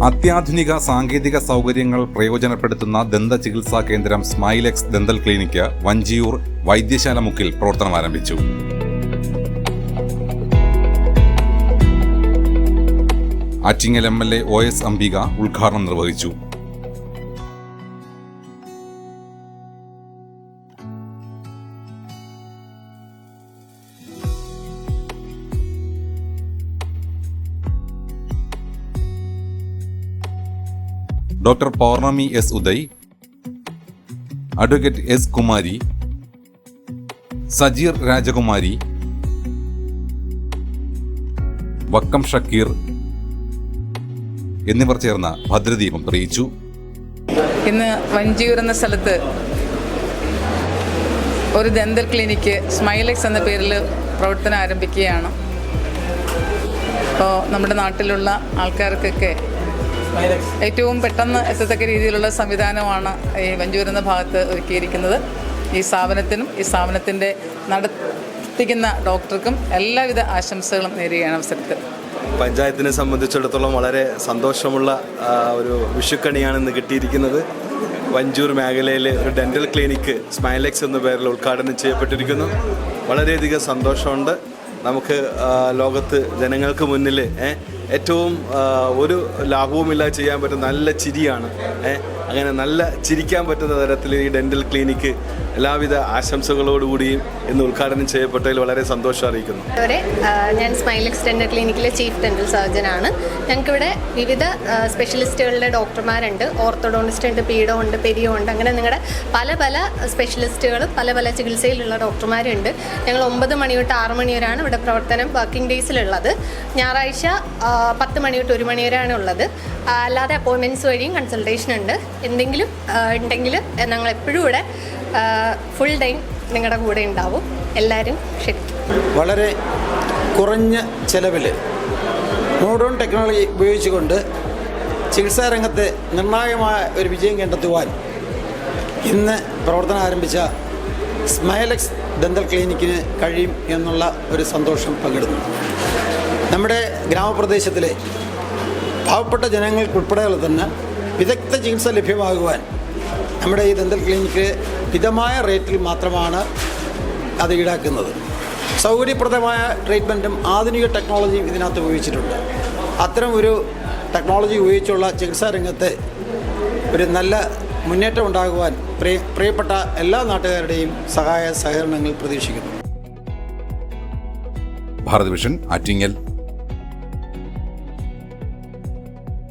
അത്യാധുനിക സാങ്കേതിക സൗകര്യങ്ങൾ പ്രയോജനപ്പെടുത്തുന്ന ദന്ത ചികിത്സാ കേന്ദ്രം സ്മൈലെക്സ് ദന്തൽ ക്ലിനിക്ക് വഞ്ചിയൂർ വൈദ്യശാല മുക്കിൽ പ്രവർത്തനം ആരംഭിച്ചു. ആറ്റിങ്ങൽ MLA OS അംബിക ഉദ്ഘാടനം നിർവഹിച്ചു. ഡോക്ടർ പൗർണമി S. Uday, advocate S. Kumari, Sajeer രാജകുമാരി, വക്കം ഷക്കീർ എന്നിവർ ചേർന്ന് ഭദ്രദീപം തെളിയിച്ചു. ഇന്ന് വഞ്ചിയൂർ എന്ന സ്ഥലത്ത് ഒരു ദന്തൽ ക്ലിനിക്ക് സ്മൈലെക്സ് എന്ന പേരിൽ പ്രവർത്തനം ആരംഭിക്കുകയാണ്. അപ്പോൾ നമ്മുടെ നാട്ടിലുള്ള ആൾക്കാർക്കൊക്കെ ഏറ്റവും പെട്ടെന്ന് എത്തത്തക്ക രീതിയിലുള്ള സംവിധാനമാണ് ഈ വഞ്ചിയൂർ എന്ന ഭാഗത്ത് ഒരുക്കിയിരിക്കുന്നത്. ഈ സ്ഥാപനത്തിനും ഈ സ്ഥാപനത്തിൻ്റെ നടത്തിക്കുന്ന ഡോക്ടർക്കും എല്ലാവിധ ആശംസകളും നേരുകയാണ് അവസരത്തിൽ. പഞ്ചായത്തിനെ സംബന്ധിച്ചിടത്തോളം വളരെ സന്തോഷമുള്ള ഒരു വിഷുക്കണിയാണ് ഇന്ന് കിട്ടിയിരിക്കുന്നത്. വഞ്ചിയൂർ മേഖലയിൽ ഒരു ഡെൻ്റൽ ക്ലിനിക്ക് സ്മൈലെക്സ് എന്ന പേരിൽ ഉദ്ഘാടനം ചെയ്യപ്പെട്ടിരിക്കുന്നു. വളരെയധികം സന്തോഷമുണ്ട്. നമുക്ക് ലോകത്ത് ജനങ്ങൾക്ക് മുന്നിൽ ഏറ്റവും ഒരു ലാഭവുമില്ലാതെ ചെയ്യാൻ പറ്റുന്ന നല്ല ചിരിയാണ്. അങ്ങനെ നല്ല ചിരിക്കാൻ പറ്റുന്ന തരത്തിൽ ഈ ഡെൻ്റൽ ക്ലിനിക്ക് എല്ലാവിധ ആശംസകളോടുകൂടിയും ഇന്ന് ഉദ്ഘാടനം ചെയ്യപ്പെട്ടതിൽ വളരെ സന്തോഷം അറിയിക്കുന്നു. ഞാൻ സ്മൈലെക്സ് ഡെൻ്റൽ ക്ലിനിക്കിലെ ചീഫ് ഡെൻ്റൽ സർജനാണ്. ഞങ്ങൾക്കിവിടെ വിവിധ സ്പെഷ്യലിസ്റ്റുകളുടെ ഡോക്ടർമാരുണ്ട്. ഓർത്തോഡോണിസ്റ്റ് ഉണ്ട്, പീഡോ ഉണ്ട്, പെരിയോ ഉണ്ട്. അങ്ങനെ നിങ്ങളുടെ പല പല സ്പെഷ്യലിസ്റ്റുകൾ പല പല ചികിത്സയിലുള്ള ഡോക്ടർമാരുണ്ട്. ഞങ്ങൾ 9 മണി തൊട്ട് 6 മണി വരെയാണ് ഇവിടെ പ്രവർത്തനം വർക്കിംഗ് ഡേയ്സിലുള്ളത്. ഞായറാഴ്ച 10 മണി തൊട്ട് 1 മണി വരെയാണ് ഉള്ളത്. അല്ലാതെ അപ്പോയിൻമെൻറ്റ്സ് വഴിയും കൺസൾട്ടേഷൻ ഉണ്ട്. എന്തെങ്കിലും ഉണ്ടെങ്കിൽ ഞങ്ങൾ എപ്പോഴും ഇവിടെ ഫുൾ ടൈം നിങ്ങളുടെ കൂടെ ഉണ്ടാവും. എല്ലാവരും ക്ഷണിക്കും. വളരെ കുറഞ്ഞ ചെലവിൽ മോഡേൺ ടെക്നോളജി ഉപയോഗിച്ചുകൊണ്ട് ചികിത്സാ രംഗത്ത് നിർണായകമായ ഒരു വിജയം കണ്ടെത്തുവാൻ ഇന്ന് പ്രവർത്തനം ആരംഭിച്ച സ്മൈലെക്സ് ദന്തൽ ക്ലിനിക്കിന് കഴിയും എന്നുള്ള ഒരു സന്തോഷം പങ്കിടുന്നു. നമ്മുടെ ഗ്രാമപ്രദേശത്തിലെ പാവപ്പെട്ട ജനങ്ങൾക്കുൾപ്പെടെ തന്നെ വിദഗ്ധ ചികിത്സ ലഭ്യമാകുവാൻ നമ്മുടെ ഈ ദന്തൽ ക്ലിനിക്ക് മിതമായ റേറ്റിൽ മാത്രമാണ് അത് ഈടാക്കുന്നത്. സൗകര്യപ്രദമായ ട്രീറ്റ്മെൻറ്റും ആധുനിക ടെക്നോളജിയും ഇതിനകത്ത് ഉപയോഗിച്ചിട്ടുണ്ട്. അത്തരം ഒരു ടെക്നോളജി ഉപയോഗിച്ചുള്ള ചികിത്സാ രംഗത്ത് ഒരു നല്ല മുന്നേറ്റം ഉണ്ടാകുവാൻ പ്രിയപ്പെട്ട എല്ലാ നാട്ടുകാരുടെയും സഹായ സഹകരണങ്ങൾ പ്രതീക്ഷിക്കുന്നു. ഭാരത് വിഷൻ, ആറ്റിങ്ങൽ.